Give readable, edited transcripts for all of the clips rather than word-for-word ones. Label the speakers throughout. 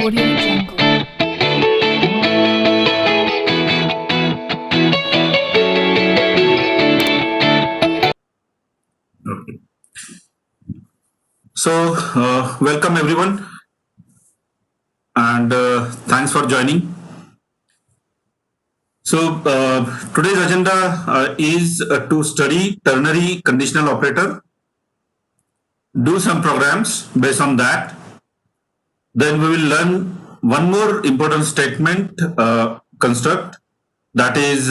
Speaker 1: Audio Jungle.
Speaker 2: Okay. So, welcome everyone, and thanks for joining. So, today's agenda is to study ternary conditional operator, do some programs based on that. Then we will learn one more important statement construct, that is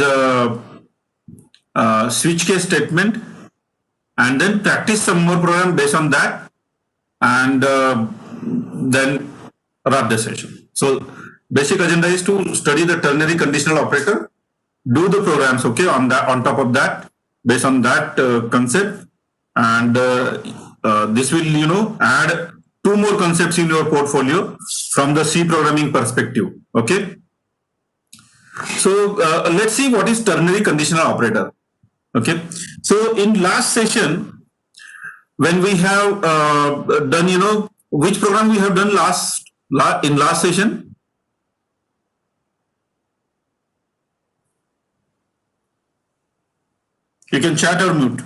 Speaker 2: switch case statement, and then practice some more program based on that, and then wrap the session. So basic agenda is to study the ternary conditional operator, do the programs, okay, on that, on top of that, based on that concept, and this will, add two more concepts in your portfolio from the C programming perspective, okay. So let's see what is ternary conditional operator, okay. So in last session, when we have done, which program we have done in last session? You can chat or mute.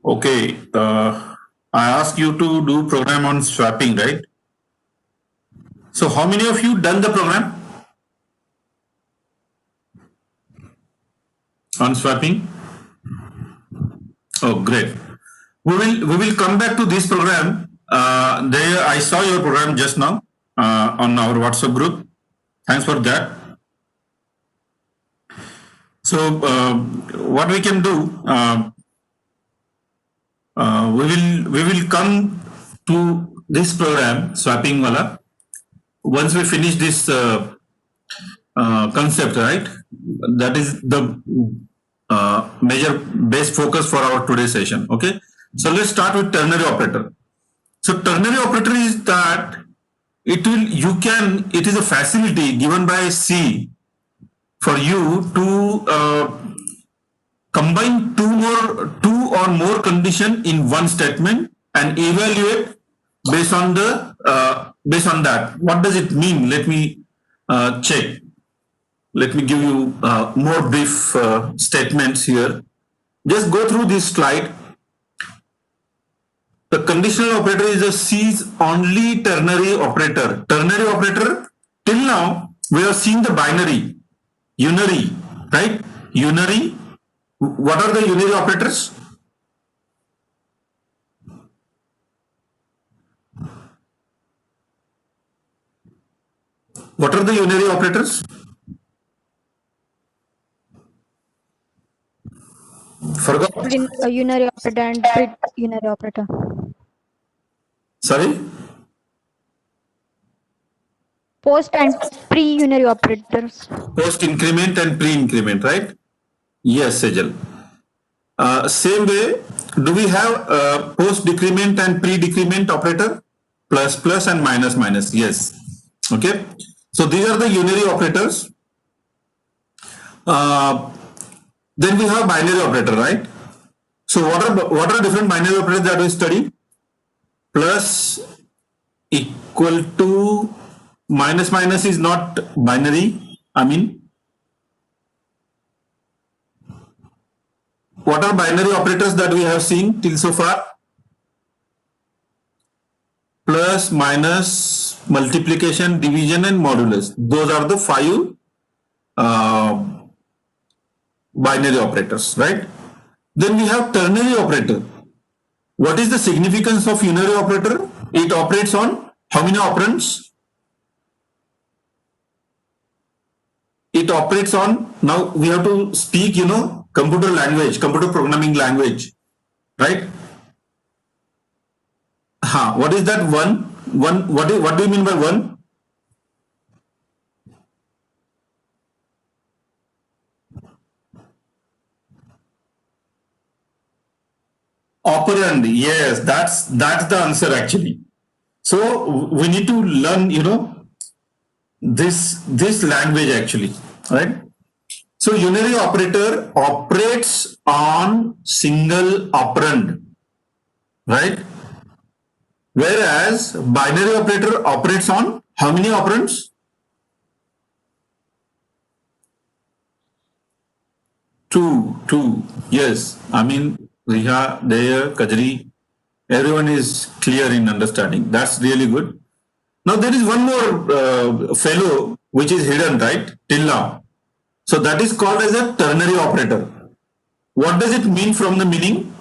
Speaker 2: Okay. I asked you to do program on swapping, right? So how many of you done the program on swapping? Oh, great. We will come back to this program. There, I saw your program just now on our WhatsApp group. Thanks for that. So what we can do, we will come to this program swapping wala once we finish this concept, right? That is the major base focus for our today's session. Okay, so let's start with ternary operator. So ternary operator is that it is a facility given by C for you to combine two or more condition in one statement and evaluate based on that. What does it mean? Let me check. Let me give you more brief statements here. Just go through this slide. The conditional operator is a C's only ternary operator. Ternary operator, till now we have seen the binary, unary, right? Unary. What are the unary operators? What are the unary operators? Forgot.
Speaker 1: A unary operator and pre-unary operator.
Speaker 2: Sorry?
Speaker 1: Post and pre-unary operators.
Speaker 2: Post increment and pre-increment, right? Yes, Sejal. Same way, do we have post decrement and pre-decrement operator? Plus, plus and minus, minus. Yes. Okay. So these are the unary operators. Then we have binary operator, right? So what are different binary operators that we study? Plus, equal to, minus, minus is not binary. I mean, what are binary operators that we have seen till so far? Plus, minus, multiplication, division and modulus. Those are the 5 binary operators, right? Then we have ternary operator. What is the significance of unary operator? It operates on how many operands? It operates on, now we have to speak, computer language, computer programming language, right? What is that? 1, One. What do you mean by one? Operand. Yes, that's the answer actually. So we need to learn, this language actually, right? So unary operator operates on single operand, right? Whereas binary operator operates on how many operands? Two. Yes. I mean, Riha, Daya, Kajri, everyone is clear in understanding. That's really good. Now there is one more fellow which is hidden, right? Till now. So that is called as a ternary operator. What does it mean from the meaning?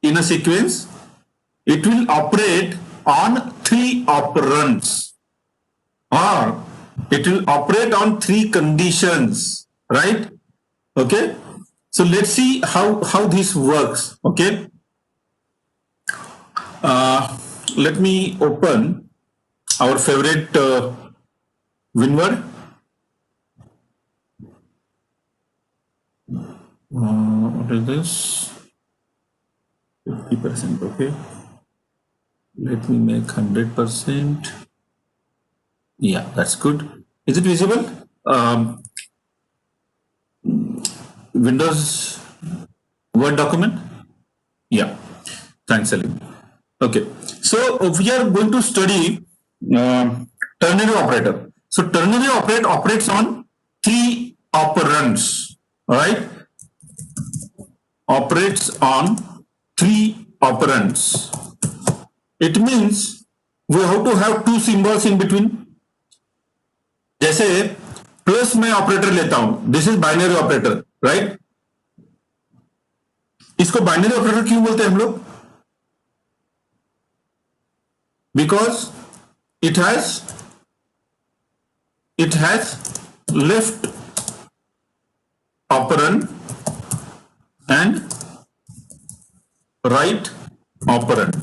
Speaker 2: In a sequence, it will operate on three operands, or it will operate on three conditions, right? Okay. So let's see how this works. Okay. Let me open our favorite WinWord. What is this? 50%. Okay. Let me make 100%. Yeah, that's good. Is it visible? Windows Word document? Yeah. Thanks, Salim. Okay. So we are going to study ternary operator. So ternary operator operates on three operands. All right. Operates on three operands. It means we have to have two symbols in between. जैसे plus में operator लेता हूं, this is binary operator, right? इसको binary operator क्यों बोलते हैं हम लोग? Because it has left operand and right operand,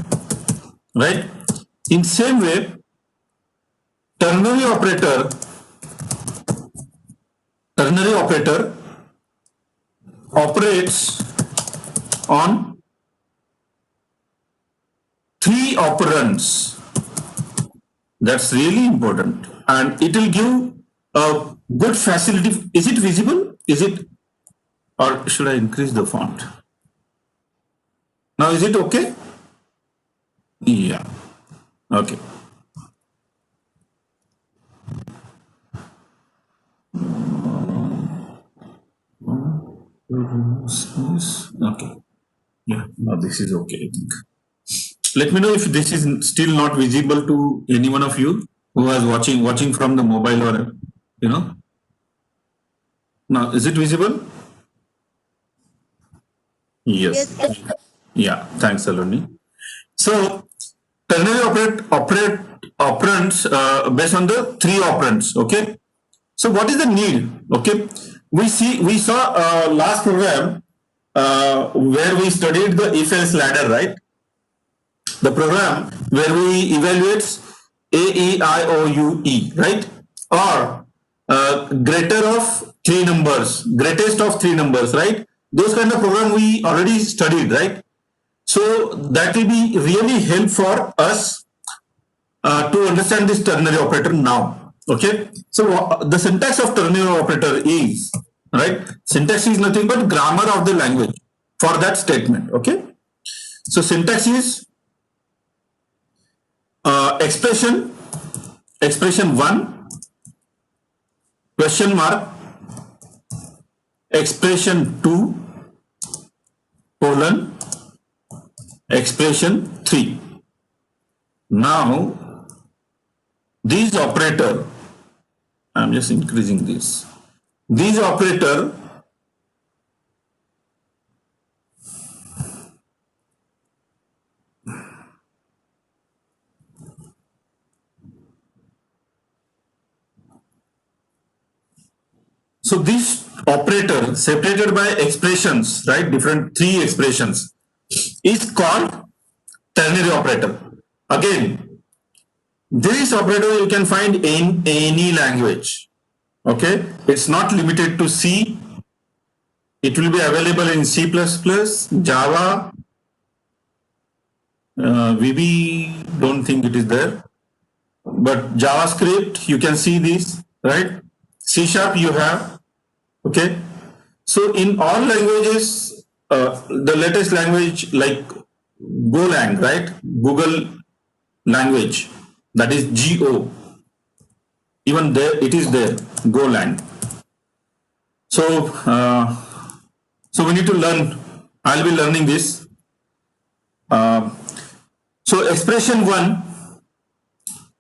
Speaker 2: right? In same way, ternary operator operates on three operands. That's really important, and it will give a good facility. Is it visible? Is it, or should I increase the font? Now, is it okay? Yeah. Okay. Okay. Yeah. Now this is okay, I think. Let me know if this is still not visible to any one of you who is watching from the mobile, or Now, is it visible? Yes. Yeah, thanks, Saloni. So, ternary operands based on the three operands. Okay. So, what is the need? Okay. We saw last program where we studied the if-else ladder, right? The program where we evaluate A, E, I, O, U, E, right? Or greatest of three numbers, right? Those kind of program we already studied, right? So that will be really help for us to understand this ternary operator now. Okay. So the syntax of ternary operator is, right? Syntax is nothing but grammar of the language for that statement. Okay. So syntax is expression 1, question mark, expression 2, colon, expression 3. Now, these operator, I'm just increasing this. These operator so this operator separated by expressions, right? Different three expressions is called ternary operator. Again, This operator you can find in any language. Okay, it's not limited to C. It will be available in C++, Java, VB, don't think it is there. But JavaScript, you can see this, right? C# you have, okay? So in all languages, the latest language like Golang, right? Google language, that is Go. Even there, it is there, Golang. So, so we need to learn. I'll be learning this. So expression 1,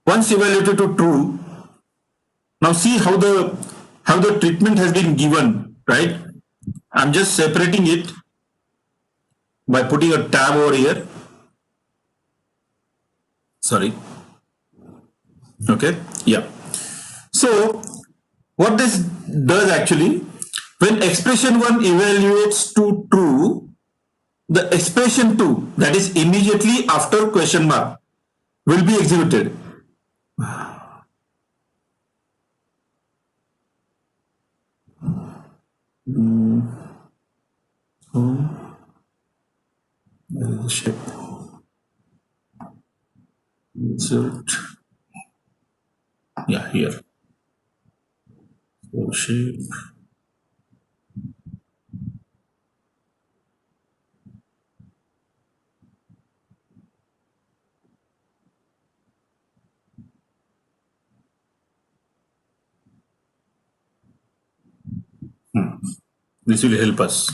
Speaker 2: once evaluated to true, now see how the treatment has been given, right? I'm just separating it by putting a tab over here. Sorry. Okay, yeah. So what this does actually, when expression 1 evaluates to true, the expression 2, that is immediately after question mark, will be executed. Where is the shape? Insert. Yeah, here. So shape. This will help us.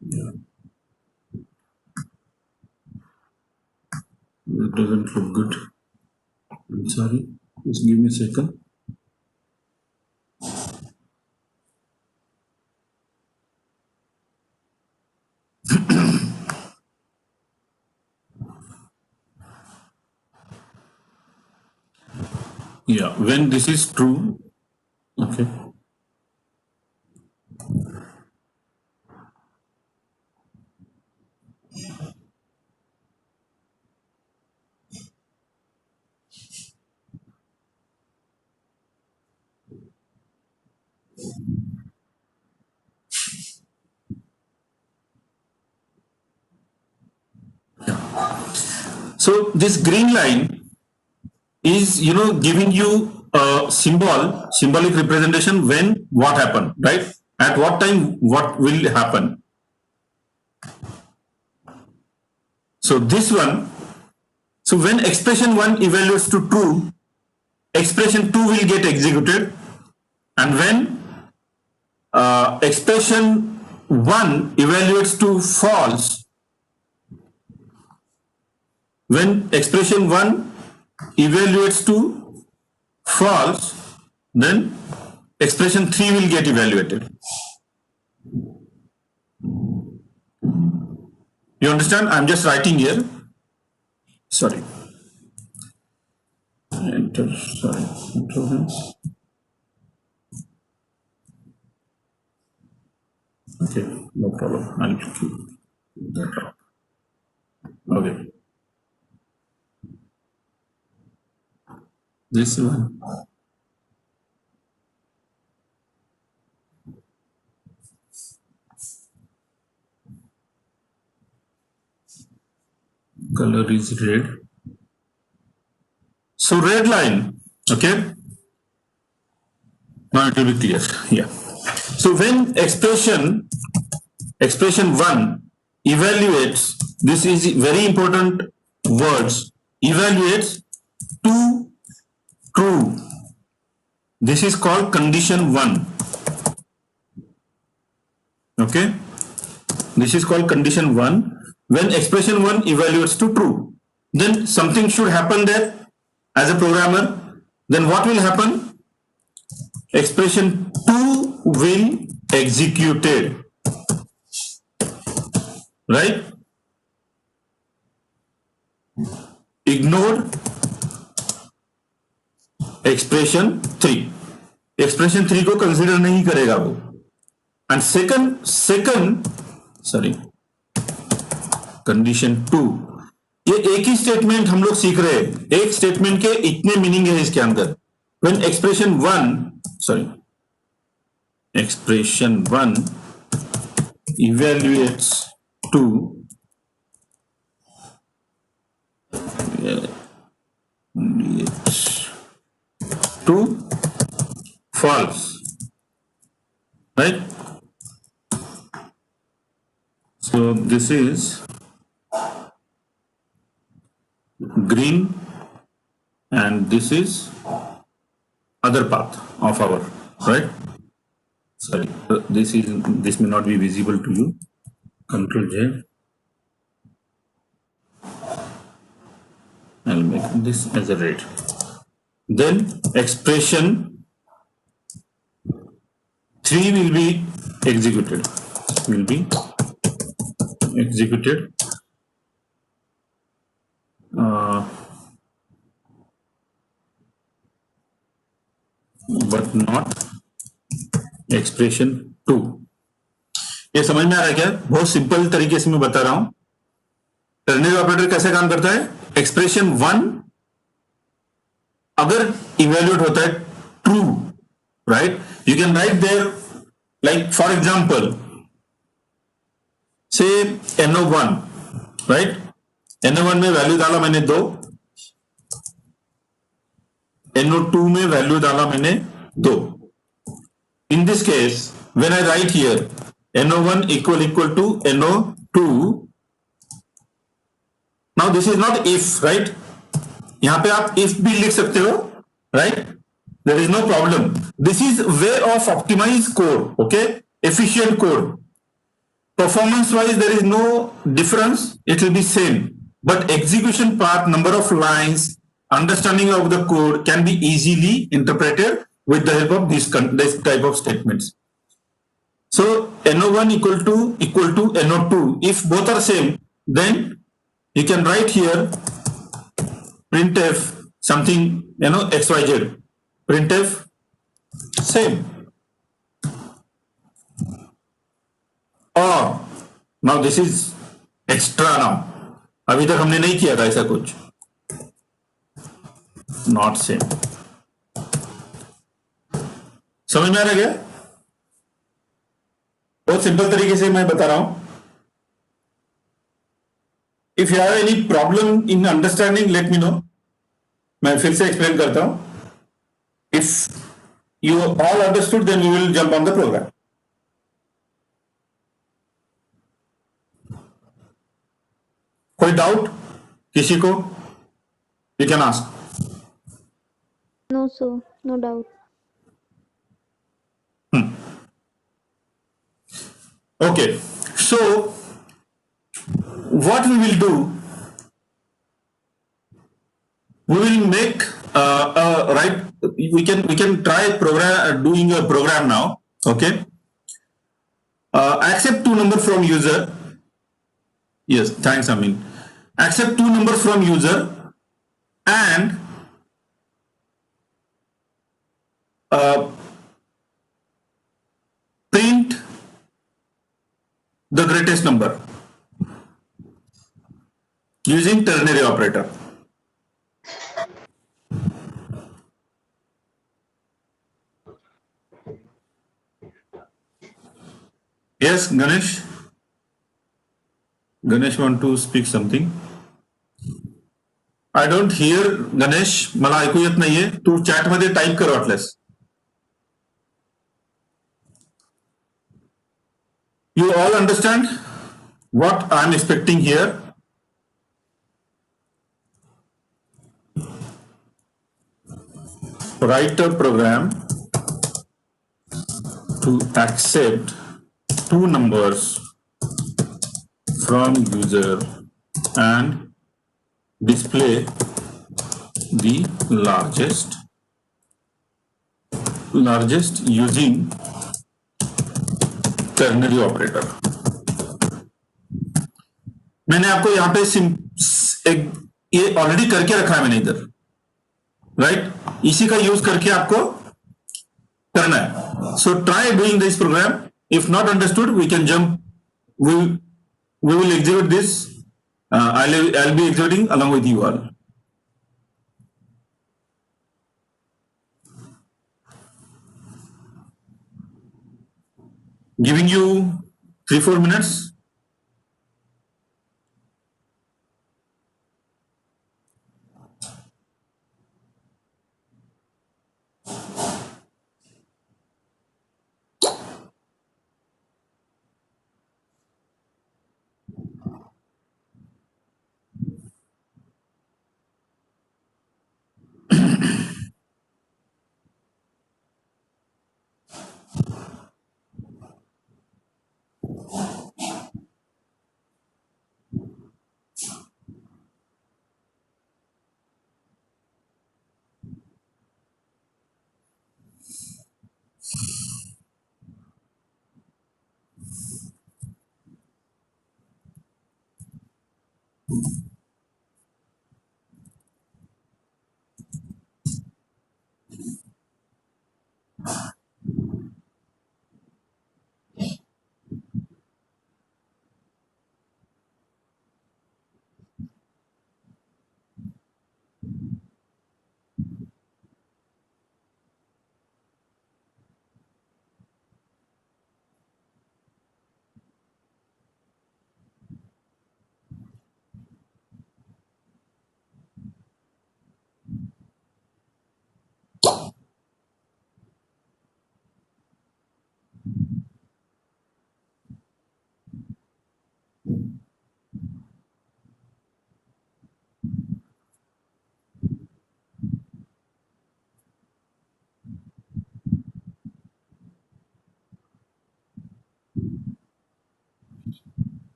Speaker 2: Yeah. It doesn't look good. I'm sorry. Just give me a second. Yeah, when this is true, okay. So this green line is, giving you a symbolic representation when what happened, right? At what time what will happen. So this one, so when expression 1 evaluates to true, expression 2 will get executed, and when expression 1 evaluates to false, when expression 1 evaluates to false, then expression 3 will get evaluated. You understand? I'm just writing here. Sorry. Enter, sorry. Enter. Okay, no problem. I'll keep that up. Okay. This one. Color is red. So red line, okay? Now it will be clear. Yeah. So when expression 1 evaluates, this is very important words, evaluates to true. This is called condition 1. Okay? This is called condition 1. When expression 1 evaluates to true, then something should happen there as a programmer. Then what will happen? Expression 2 will executed. Right? Ignored expression 3. Expression 3 को consider नहीं करेगा वो। And second sorry condition 2, ये एक ही statement हम लोग सीख रहे हैं, एक स्टेटमेंट के इतने मीनिंग है इसके अंदर। When expression 1 evaluates to false, right? So this is green and this is other path of our, right? Sorry, this may not be visible to you. Control J. I'll make this as a red. Then expression 3 will be executed. But not expression 2। ये समझ में आ रहा है क्या? बहुत simple तरीके से मैं बता रहा हूं टर्नरी ऑपरेटर कैसे काम करता है। एक्सप्रेशन 1 अगर इवेल्युएट होता है true, right, you can write there like for example say NO1, right, NO1 में वैल्यू डाला मैंने 2, NO2 में वैल्यू डाला मैंने 2। In this case, when I write here NO1 equal to NO2, now this is not if, right? यहां पे आप if भी लिख सकते हो, right? There is no problem. This is way of optimized code, okay? Efficient code. Performance wise, there is no difference. It will be same. But execution part, number of lines, understanding of the code can be easily interpreted with the help of this type of statements. So NO1 equal to NO2. If both are same, then you can write here printf something, XYZ. Printf same. Or now this is extra now. अभी तक हमने नहीं किया था ऐसा कुछ. Not same. समझ में आ रहा है क्या? बहुत सिंपल तरीके से मैं बता रहा हूं। If you have any problem in understanding let me know. मैं फिर से एक्सप्लेन करता हूं। If you all understood then we will jump on the program. कोई डाउट किसी को? You can ask.
Speaker 1: No, sir. No doubt.
Speaker 2: Okay, so what we will do, we will make right. We can try doing a program now. Okay, accept 2 numbers from user. Yes, thanks, Amin. Accept 2 numbers from user and print the greatest number using ternary operator. Yes, Ganesh. Ganesh want to speak something. I don't hear Ganesh. मला ऐकू येत नाहीये. तू chat मध्ये type कर वाटल्यास. You all understand what I'm expecting here? Write a program to accept 2 numbers from user and display the largest using ternary operator. मैंने आपको यहां पे ये ऑलरेडी करके रखा है मैंने इधर, राइट? इसी का यूज करके आपको करना है. So try doing this program. If not understood, we can jump. We will exhibit this. I'll be exhibiting along with you all. Giving you 3-4 minutes.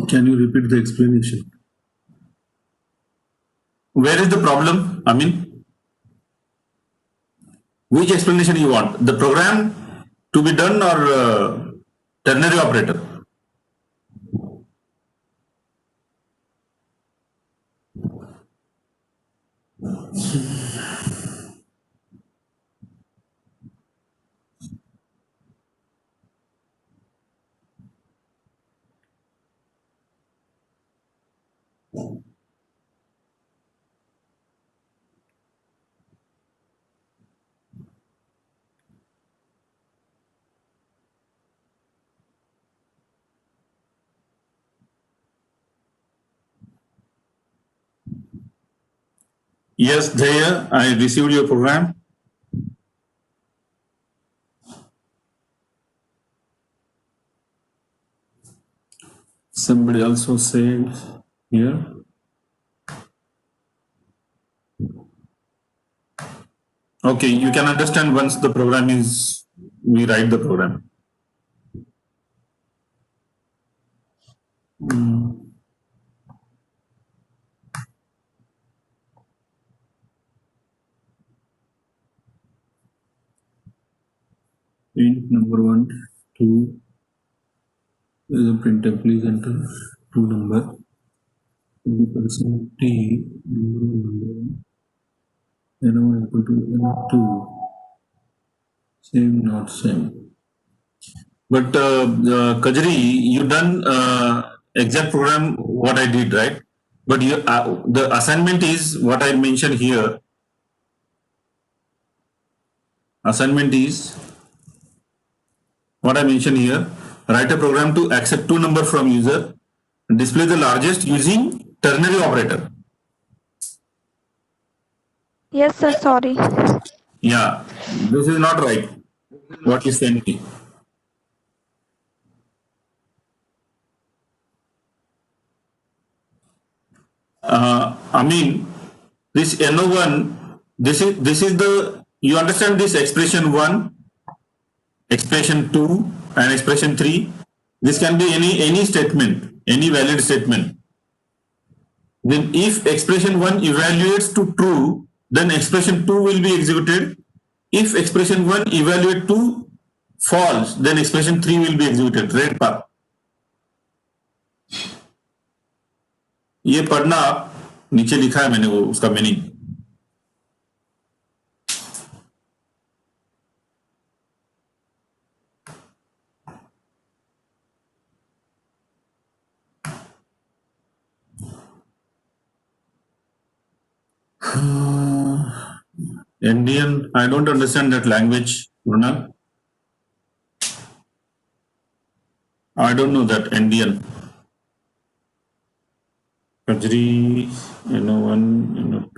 Speaker 2: Can you repeat the explanation? Where is the problem? I mean, which explanation you want? The program to be done or ternary operator? Yes, Dhaya, I received your program. Somebody also said here. Okay, you can understand once the program is, we write the program. Int number 1, 2 is a printf. Please enter 2 number. The person T number n1 equal to n2. Same, not same. But Kajri, you done exact program what I did, right? But you, the assignment is what I mentioned here. Assignment is what I mentioned here. Write a program to accept 2 number from user. Display the largest using ternary operator.
Speaker 1: Yes, sir. Sorry.
Speaker 2: Yeah, this is not right. What you sent me. I mean, this NO1, this is the, you understand this expression 1, expression 2, and expression 3. This can be any statement, any valid statement. Then if expression 1 evaluates to true, then expression 2 will be executed. If expression 1 evaluate to false, then expression 3 will be executed. Red part. ये पढ़ना आप, नीचे लिखा है मैंने वो उसका meaning. Indian, I don't understand that language, Brunel. I don't know that Indian. Kajri, NO1, NO2,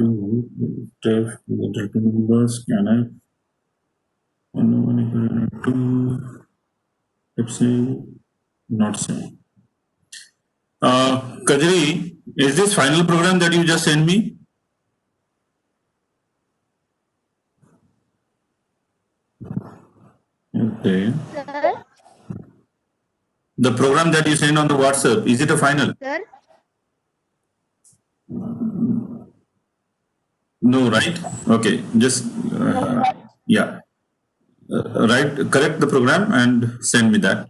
Speaker 2: Steph, two numbers, can I? NO1 equal to NO2, Epsilon, not same. Kajri, is this final program that you just sent me? Okay.
Speaker 1: Sir.
Speaker 2: The program that you sent on the WhatsApp, is it a final?
Speaker 1: Sir.
Speaker 2: No, right? Okay, just, yeah. Write, correct the program and send me that.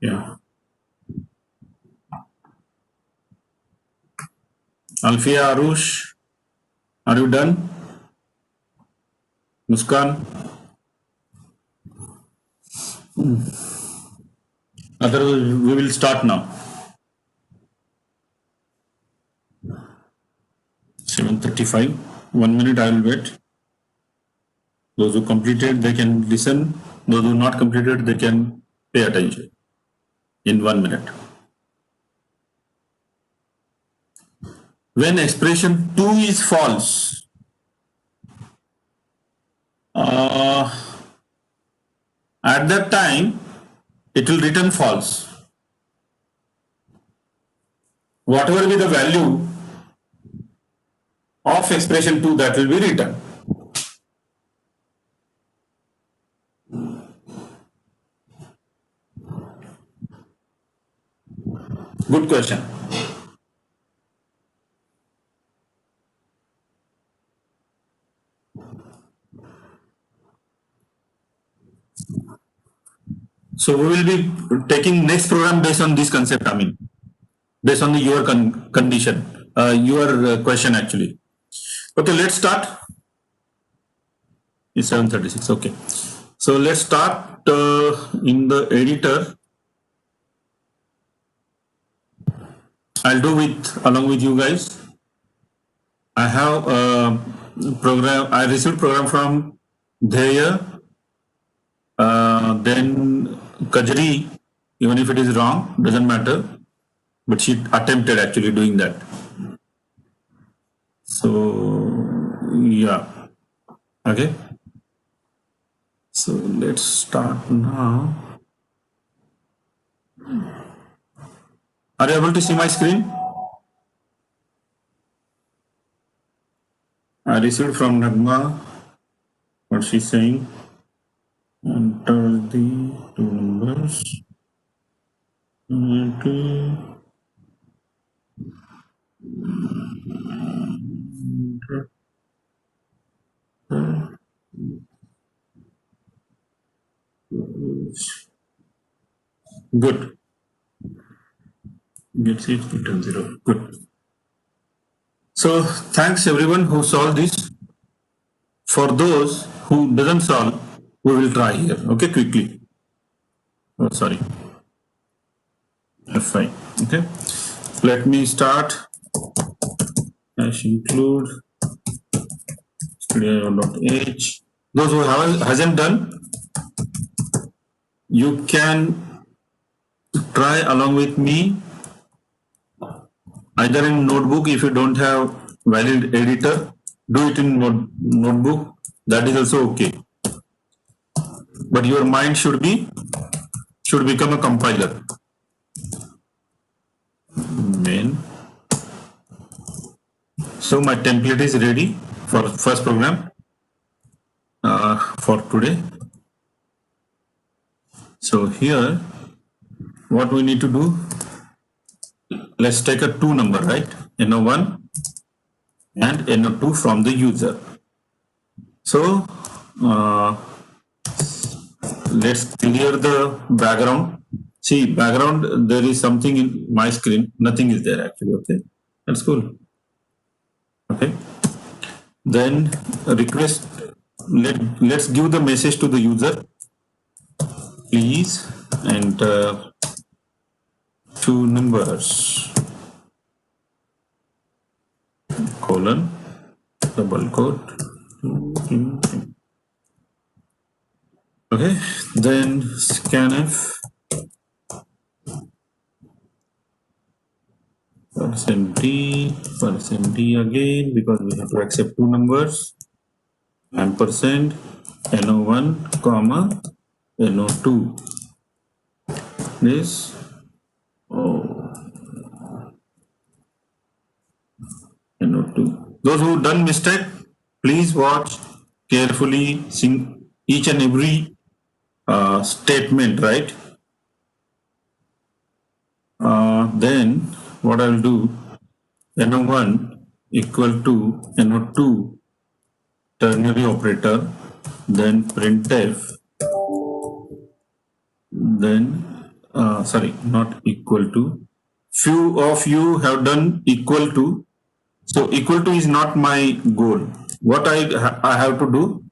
Speaker 2: Yeah. Alfia, Arush, are you done? Muskan? Otherwise, we will start now. 7:35. 1 minute, I will wait. Those who completed, they can listen. Those who not completed, they can pay attention in 1 minute. When expression 2 is false, at that time, it will return false. Whatever be the value of expression 2, that will be written. Good question. So we will be taking next program based on this concept, I mean, based on your condition, your question actually. Okay, let's start. It's 7:36. Okay. So let's start in the editor. I'll do along with you guys. I have a program, I received program from Dheya, then Kajri, even if it is wrong, doesn't matter, but she attempted actually doing that. So, yeah, okay. So let's start now. Are you able to see my screen? I received from Nagma what she's saying. Enter the two numbers. Good. Get it, return 0. Good. So thanks everyone who solved this. For those who doesn't solve, we will try here. Okay, quickly. Oh, sorry. F5. Okay. Let me start. Hash include studio.h. Those who hasn't done, you can try along with me either in notebook. If you don't have valid editor, do it in notebook. That is also okay. But your mind should become a compiler. Main. So my template is ready for first program for today. So here, what we need to do, let's take a two number, right? NO1 and NO2 from the user. So let's clear the background. See, background, there is something in my screen. Nothing is there actually. Okay, that's cool. Okay. Then request, let's give the message to the user. Please enter two numbers, colon, double quote. Okay, then scanf %d again, because we have to accept two numbers, ampersand NO1 comma NO2. This NO2. Those who done mistake, please watch carefully, sing each and every statement, right? Then what I'll do, NO1 equal to NO2 ternary operator, then printf, then sorry, not equal to. Few of you have done equal to. So equal to is not my goal. What I have to do,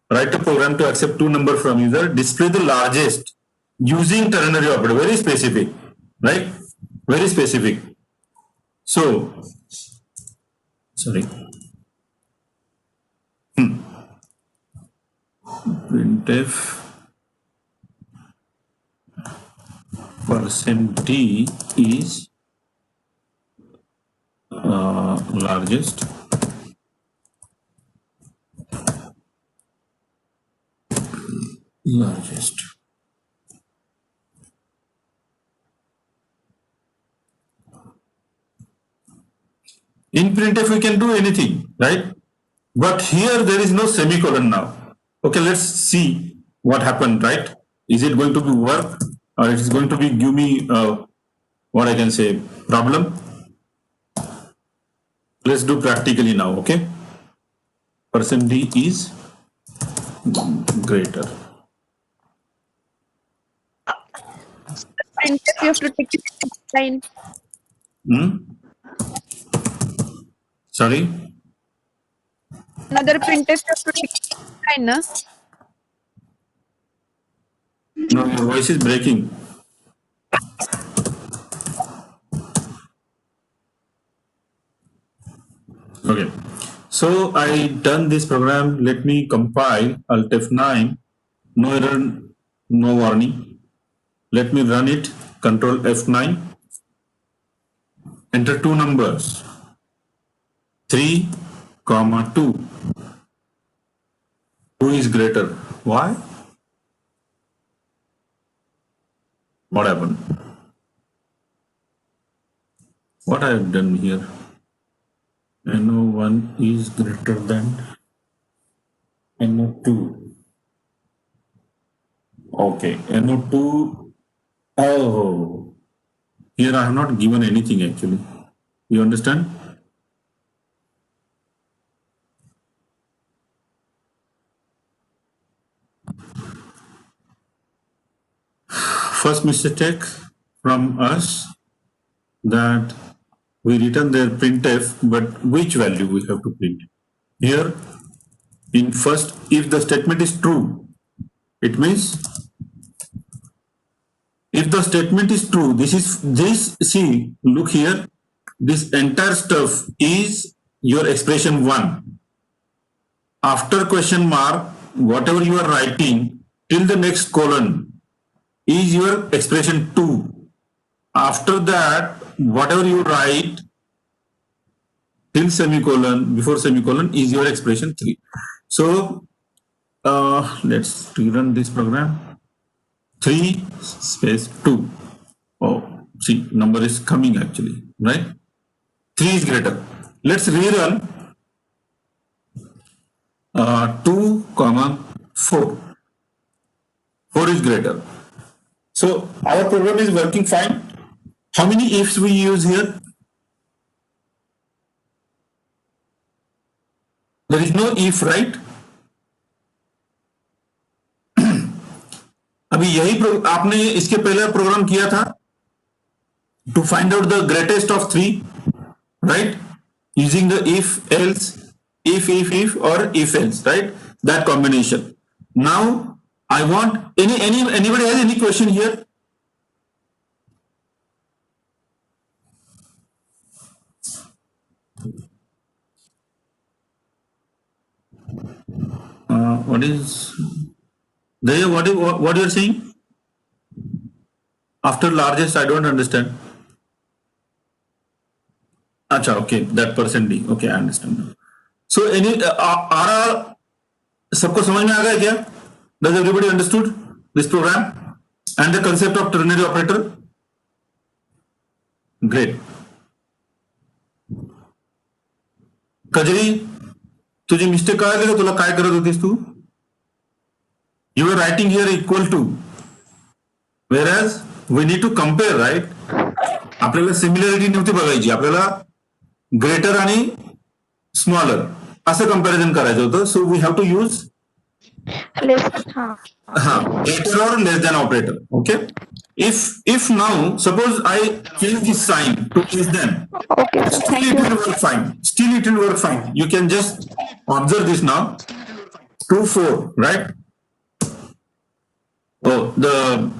Speaker 2: write a program to accept two numbers from user, display the largest using ternary operator, very specific, right? Very specific. So, sorry. Printf %d is largest. In printf we can do anything, right? But here there is no semicolon now. Okay, let's see what happened, right? Is it going to be work, or it is going to be give me what I can say problem? Let's do practically now. Okay, %d is greater.
Speaker 3: Printf, you have to take it line.
Speaker 2: Sorry.
Speaker 3: Another printf you have to take line, na?
Speaker 2: No, your voice is breaking. Okay. So I done this program. Let me compile. Alt F9. No error, no warning. Let me run it. Control F9. Enter two numbers. 3, 2. 2 is greater. Why? What happened? What I have done here? NO1 is greater than NO2. Okay, NO2. Oh, here I have not given anything actually. You understand? First mistake from us, that we return their printf, but which value we have to print? Here, in first, if the statement is true, it means if the statement is true, see, look here, this entire stuff is your expression 1. After question mark, whatever you are writing till the next colon is your expression 2. After that, whatever you write till semicolon, before semicolon is your expression 3. So let's rerun this program. 3 space 2. Oh, see, number is coming actually, right? 3 is greater. Let's rerun 2 comma 4. 4 is greater. So our program is working fine. How many ifs we use here? There is no if, right? अभी यही आपने इसके पहले programme किया था to find out the greatest of 3, right? Using the if, else, if or if else, right? That combination. Now I want anybody has any question here? What is there? What you are saying? After largest, I don't understand. Acha, okay, that percent D. Okay, I understand. So any सबको समझ में आ गया क्या? Does everybody understood this program and the concept of ternary operator? Great. Kajri तुझी mistake काय झालं? तुला काय करत होतीस तू? You were writing here equal to, whereas we need to compare, right? आपल्याला सिमिलरिटी नव्हती बघायची, आपल्याला ग्रेटर आणि स्मॉलर असं कंपॅरिझन करायचं होतं. So we have to use greater or less than operator. Okay, if now suppose I change this sign to less than, still it will work fine. Still it will work fine. You can just observe this now. 2 4, right? Oh, the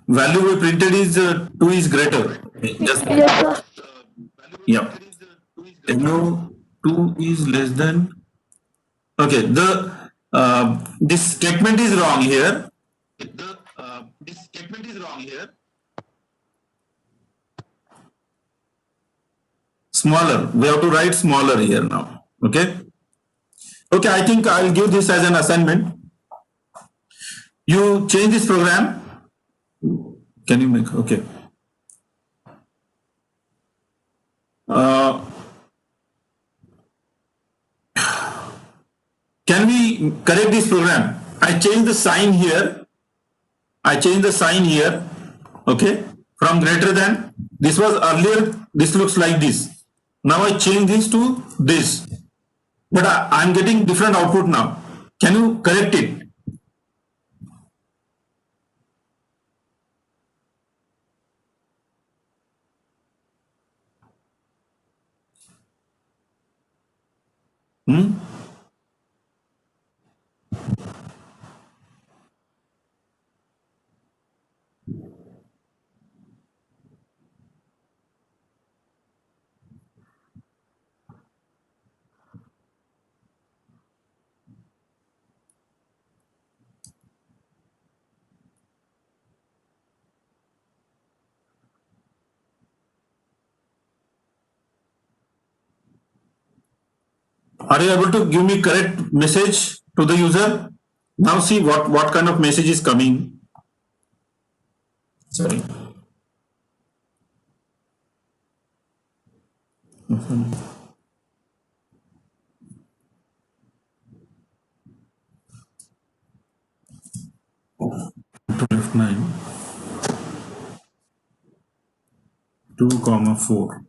Speaker 2: value we printed is 2 is greater. Just
Speaker 1: Yes, sir.
Speaker 2: yeah. No, 2 is less than. Okay, this statement is wrong here. This statement is wrong here. Smaller. We have to write smaller here now. Okay. Okay, I think I'll give this as an assignment. You change this program. Can you make? Okay. Can we correct this program? I change the sign here. Okay. From greater than. This was earlier. This looks like this. Now I change this to this. But I'm getting different output now. Can you correct it? Are you able to give me correct message to the user? Now see what kind of message is coming. Sorry. F9 2 comma 4.